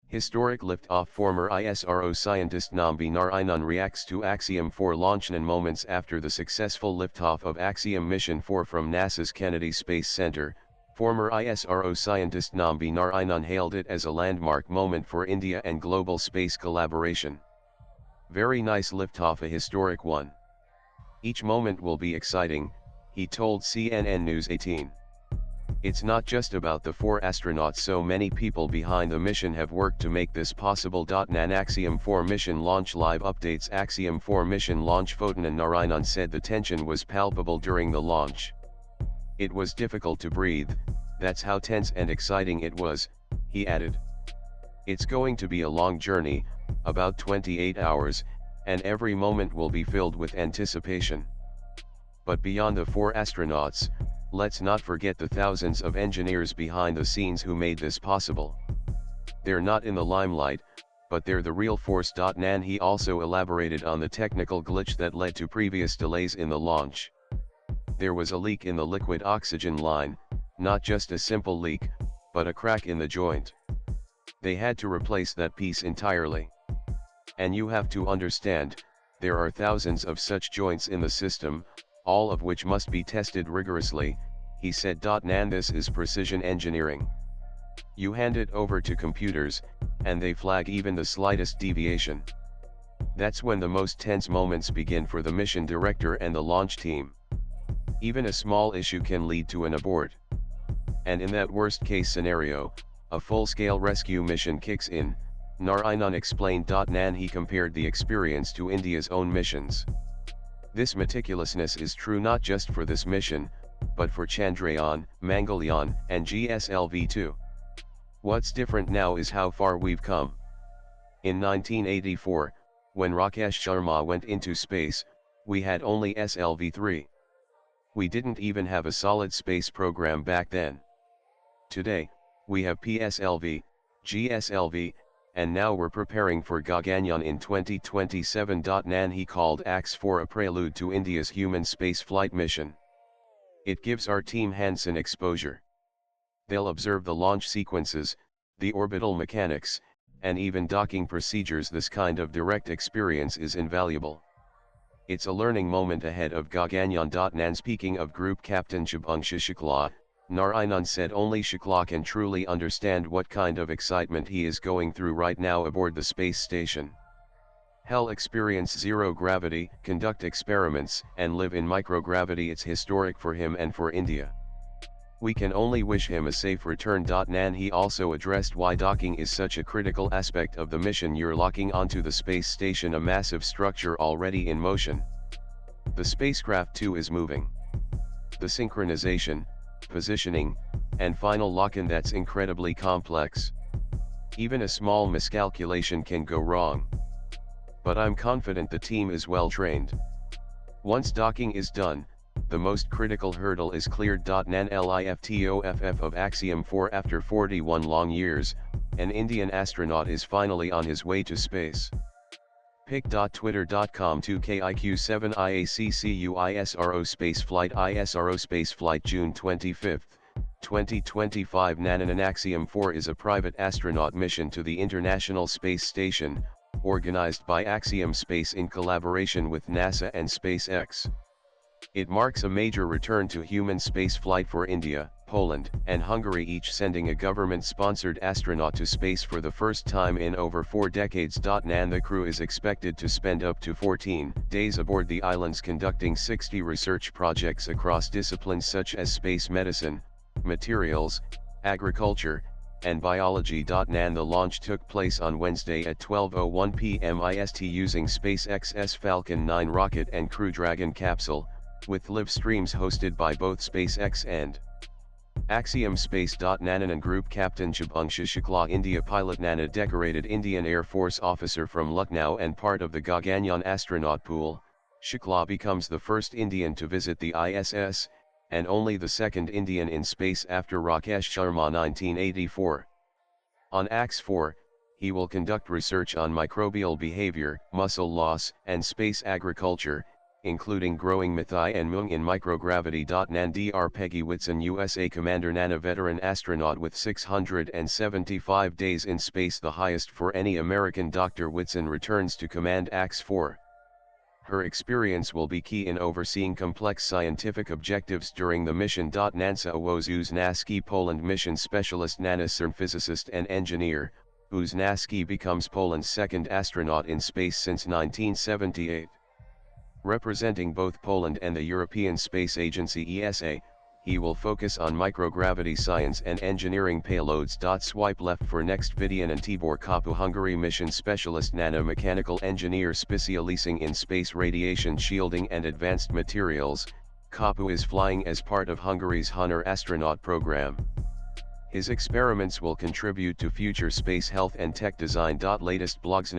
Historic liftoff. Former ISRO scientist Nambi Narayanan reacts to Axiom-4 launch moments after the successful liftoff of Axiom Mission 4 from NASA's Kennedy Space Center. Former ISRO scientist Nambi Narayanan hailed it as a landmark moment for India and global space collaboration. "Very nice liftoff, a historic one. Each moment will be exciting," he told CNN News 18. "It's not just about the 4 astronauts, so many people behind the mission have worked to make this possible." Nan Axiom-4 mission launch live updates. Axiom-4 mission launch photo. Narayanan said the tension was palpable during the launch. "It was difficult to breathe, that's how tense and exciting it was," he added. "It's going to be a long journey, about 28 hours, and every moment will be filled with anticipation. But beyond the 4 astronauts, let's not forget the thousands of engineers behind the scenes who made this possible. They're not in the limelight, but they're the real force." Nan he also elaborated on the technical glitch that led to previous delays in the launch. "There was a leak in the liquid oxygen line, not just a simple leak, but a crack in the joint. They had to replace that piece entirely. And you have to understand, there are thousands of such joints in the system, all of which must be tested rigorously," he said. Nan this is precision engineering. You hand it over to computers, and they flag even the slightest deviation. That's when the most tense moments begin for the mission director and the launch team. Even a small issue can lead to an abort. And in that worst case scenario, a full-scale rescue mission kicks in," Narayanan explained. Nan he compared the experience to India's own missions. "This meticulousness is true not just for this mission, but for Chandrayaan, Mangalyaan, and GSLV-2. What's different now is how far we've come. In 1984, when Rakesh Sharma went into space, we had only SLV-3. We didn't even have a solid space program back then. Today, we have PSLV, GSLV, and now we're preparing for Gaganyaan in 2027." Nan he called Axiom-4 a prelude to India's human spaceflight mission. "It gives our team hands-on exposure. They'll observe the launch sequences, the orbital mechanics, and even docking procedures. This kind of direct experience is invaluable. It's a learning moment ahead of Gaganyaan." Nan speaking of Group Captain Shubhangshu Shukla, Narayanan said only Shukla can truly understand what kind of excitement he is going through right now aboard the space station. He'll experience zero gravity, conduct experiments, and live in microgravity. It's historic for him and for India. We can only wish him a safe return." Nan he also addressed why docking is such a critical aspect of the mission. "You're locking onto the space station, a massive structure already in motion. The spacecraft too is moving. The synchronization, positioning, and final lock-in, that's incredibly complex. Even a small miscalculation can go wrong. But I'm confident the team is well trained. Once docking is done, the most critical hurdle is cleared." Nan LiftOff of Axiom-4 after 41 long years, an Indian astronaut is finally on his way to space. pic.twitter.com 2KIQ7 IACCU ISRO spaceflight. ISRO spaceflight June 25, 2025. Narayanan Axiom-4 is a private astronaut mission to the International Space Station, organized by Axiom Space in collaboration with NASA and SpaceX. It marks a major return to human spaceflight for India, Poland, and Hungary, each sending a government-sponsored astronaut to space for the first time in over 4 decades. Nan the crew is expected to spend up to 14 days aboard the islands conducting 60 research projects across disciplines such as space medicine, materials, agriculture, and biology. Nan the launch took place on Wednesday at 12:01 p.m. IST using SpaceX's Falcon 9 rocket and Crew Dragon capsule, with live streams hosted by both SpaceX and Axiom Space. Narayanan Group Captain Shubhangshu Shukla, India pilot, Nana decorated Indian Air Force officer from Lucknow and part of the Gaganyaan astronaut pool. Shukla becomes the first Indian to visit the ISS, and only the second Indian in space after Rakesh Sharma 1984. On Axiom-4, he will conduct research on microbial behavior, muscle loss, and space agriculture, including growing Mathai and Mung in microgravity. Nandr Peggy Whitson, USA Commander Nana, veteran astronaut with 675 days in space, the highest for any American. Dr. Whitson returns to command Axiom4. Her experience will be key in overseeing complex scientific objectives during the mission. Nansa Uznaski, Poland mission specialist. Nana CERN physicist and engineer, Uznaski becomes Poland's second astronaut in space since 1978. Representing both Poland and the European Space Agency ESA, he will focus on microgravity science and engineering payloads. Swipe left for next video. And Tibor Kapu, Hungary mission specialist. Nano mechanical engineer specializing in space radiation shielding and advanced materials. Kapu is flying as part of Hungary's Honor astronaut program. His experiments will contribute to future space health and tech design. Latest blogs.